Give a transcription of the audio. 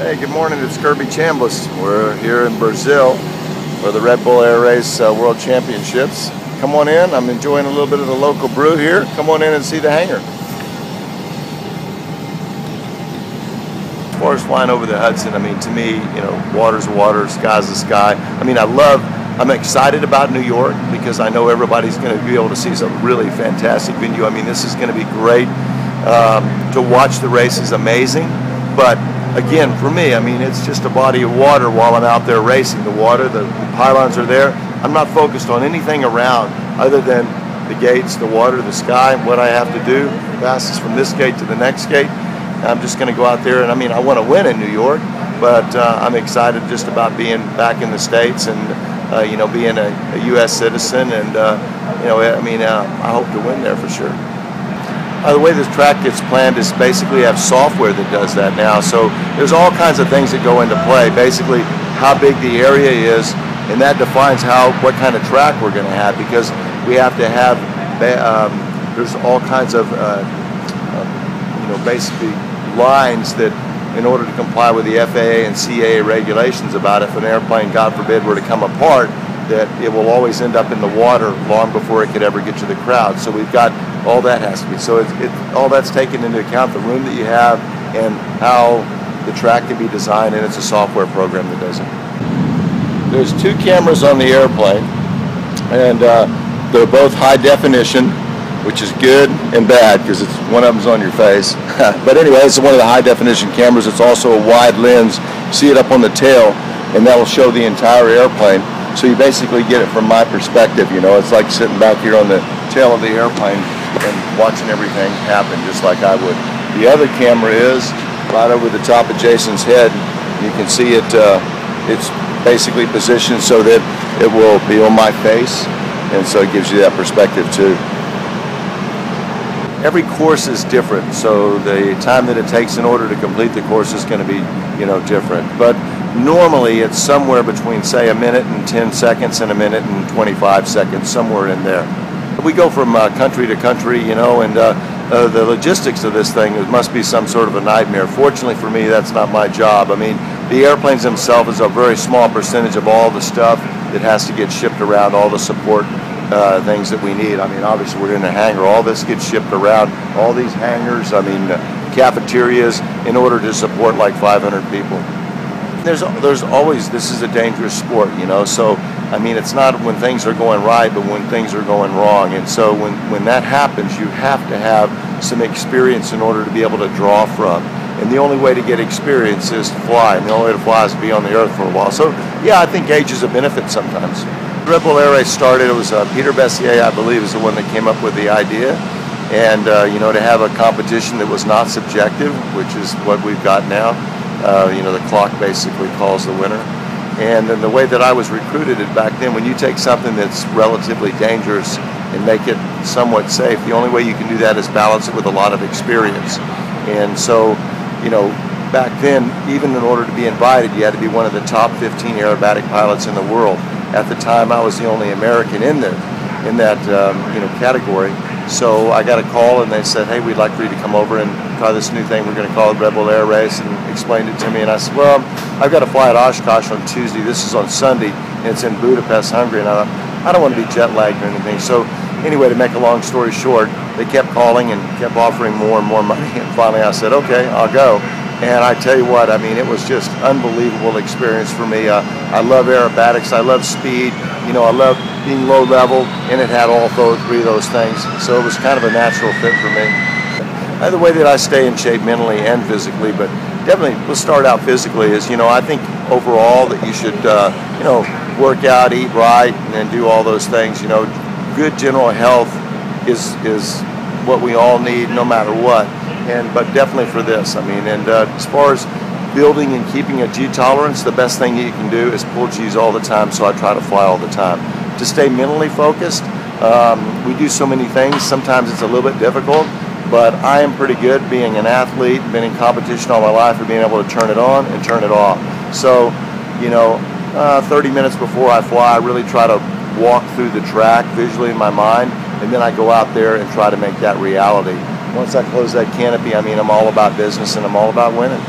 Hey, good morning. It's Kirby Chambliss. We're here in Brazil for the Red Bull Air Race World Championships. Come on in. I'm enjoying a little bit of the local brew here. Come on in and see the hangar. As far as flying over the Hudson, I mean, to me, water's water, sky's the sky. I mean, I'm excited about New York because I know everybody's going to be able to see some really fantastic venue. I mean, this is going to be great. To watch the race is amazing, but again, for me, I mean, it's just a body of water while I'm out there racing. The water, the pylons are there. I'm not focused on anything around other than the gates, the water, the sky, what I have to do, fastest from this gate to the next gate. I'm just going to go out there, and I mean, I want to win in New York, but I'm excited just about being back in the States and, being a U.S. citizen, and, I hope to win there for sure. The way this track gets planned is basically have software that does that now. So there's all kinds of things that go into play. Basically, how big the area is, and that defines what kind of track we're going to have, because we have to have, there's all kinds of, basically lines that in order to comply with the FAA and CAA regulations about if an airplane, God forbid, were to come apart, that it will always end up in the water long before it could ever get to the crowd. So we've got all that has to be. So all that's taken into account, the room that you have and how the track can be designed, and it's a software program that does it. There's 2 cameras on the airplane, and they're both high definition, which is good and bad because it's one of them's on your face. But anyway, it's one of the high definition cameras. It's also a wide lens. You see it up on the tail, and that will show the entire airplane. So you basically get it from my perspective, it's like sitting back here on the tail of the airplane and watching everything happen just like I would. The other camera is right over the top of Jason's head. You can see it, it's basically positioned so that it will be on my face, and so it gives you that perspective too. Every course is different, so the time that it takes in order to complete the course is going to be, different. But normally it's somewhere between, say, a minute and 10 seconds and a minute and 25 seconds, somewhere in there. We go from country to country, and the logistics of this thing, it must be some sort of a nightmare. Fortunately for me, that's not my job. I mean, the airplanes themselves is a very small percentage of all the stuff that has to get shipped around, all the support things that we need. I mean, obviously we're in a hangar. All this gets shipped around, all these hangars, cafeterias, in order to support like 500 people. There's always, this is a dangerous sport, so I mean, it's not when things are going right, but when things are going wrong. And so when that happens, you have to have some experience in order to be able to draw from. And the only way to get experience is to fly, and the only way to fly is to be on the earth for a while. So yeah, I think age is a benefit sometimes. The Red Bull Air Race started, it was Peter Bessier, I believe, is the one that came up with the idea. And to have a competition that was not subjective, which is what we've got now. The clock basically calls the winner. And then the way that I was recruited back then, when you take something that's relatively dangerous and make it somewhat safe, the only way you can do that is balance it with a lot of experience. And so, back then, even in order to be invited, you had to be one of the top 15 aerobatic pilots in the world. At the time, I was the only American in that category. So I got a call, and they said, hey, we'd like for you to come over and try this new thing we're going to call it Red Bull Air Race, and explained it to me. And I said, well, I've got to fly at Oshkosh on Tuesday. This is on Sunday, and it's in Budapest, Hungary. And I thought, I don't want to be jet lagged or anything. So anyway, to make a long story short, they kept calling and kept offering more and more money. And finally I said, okay, I'll go. And I tell you what, I mean, it was just unbelievable experience for me. I love aerobatics. I love speed. I love being low level, and it had all 3 of those things. So it was kind of a natural fit for me. The way that I stay in shape mentally and physically, but definitely let's start out physically, is, I think overall that you should, work out, eat right, and do all those things. Good general health is what we all need no matter what. But definitely for this, and as far as building and keeping a G tolerance, the best thing you can do is pull G's all the time, so I try to fly all the time. To stay mentally focused, we do so many things, sometimes it's a little bit difficult, but I am pretty good being an athlete, been in competition all my life, and being able to turn it on and turn it off. So, 30 minutes before I fly, I really try to walk through the track visually in my mind, and then I go out there and try to make that reality. Once I close that canopy, I'm all about business, and I'm all about winning.